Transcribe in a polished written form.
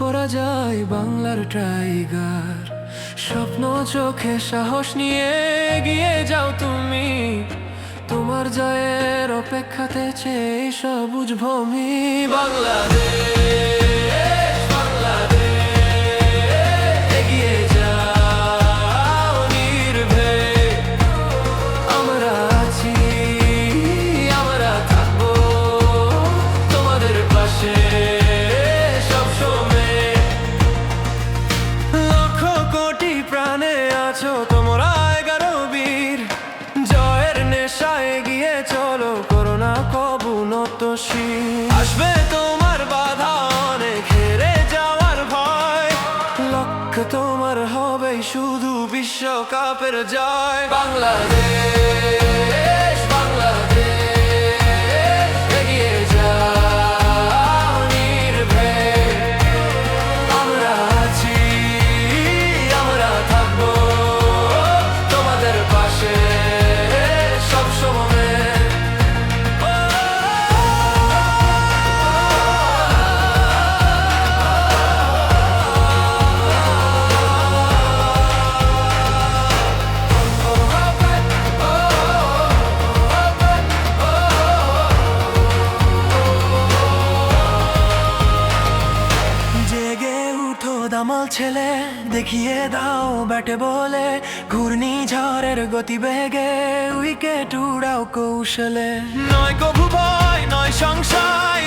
পরা যায় বাংলার টাইগার। স্বপ্ন চোখে সাহস নিয়ে এগিয়ে যাও তুমি, তোমার জয়ের অপেক্ষাতে চেয়ে সবুজ ভূমি। বাংলাদেশ, বাংলাদেশ, এগিয়ে যাও নির্ভয়ে। আমরা আছি, আমরা থাকবো তোমাদের পাশে সবসময়। লক্ষ কোটি প্রাণে আছো তোমরা 11 বীর, জয়ের নেশায় এগিয়ে চলো, করোনা কবু নতশির। আসবে তোমার বাধা অনেক, হেরে যাওয়ার ভয়, লক্ষ্য তোমার হবে শুধু বিশ্বকাপের জয়। বাংলাদেশ, বাংলাদেশ, এগিয়ে যাও নির্ভয়ে। আমরা আছি, আমরা থাকবো তোমাদের পাশে সবসময়। জেগে উঠো দামাল ছেলে, দেখিয়ে দাও ব্যাটে বলে, ঘূর্ণিঝড়ের গতিবেগে উইকেট উড়াও কৌশলে। নয় কভু ভয়, নয় সংশয়,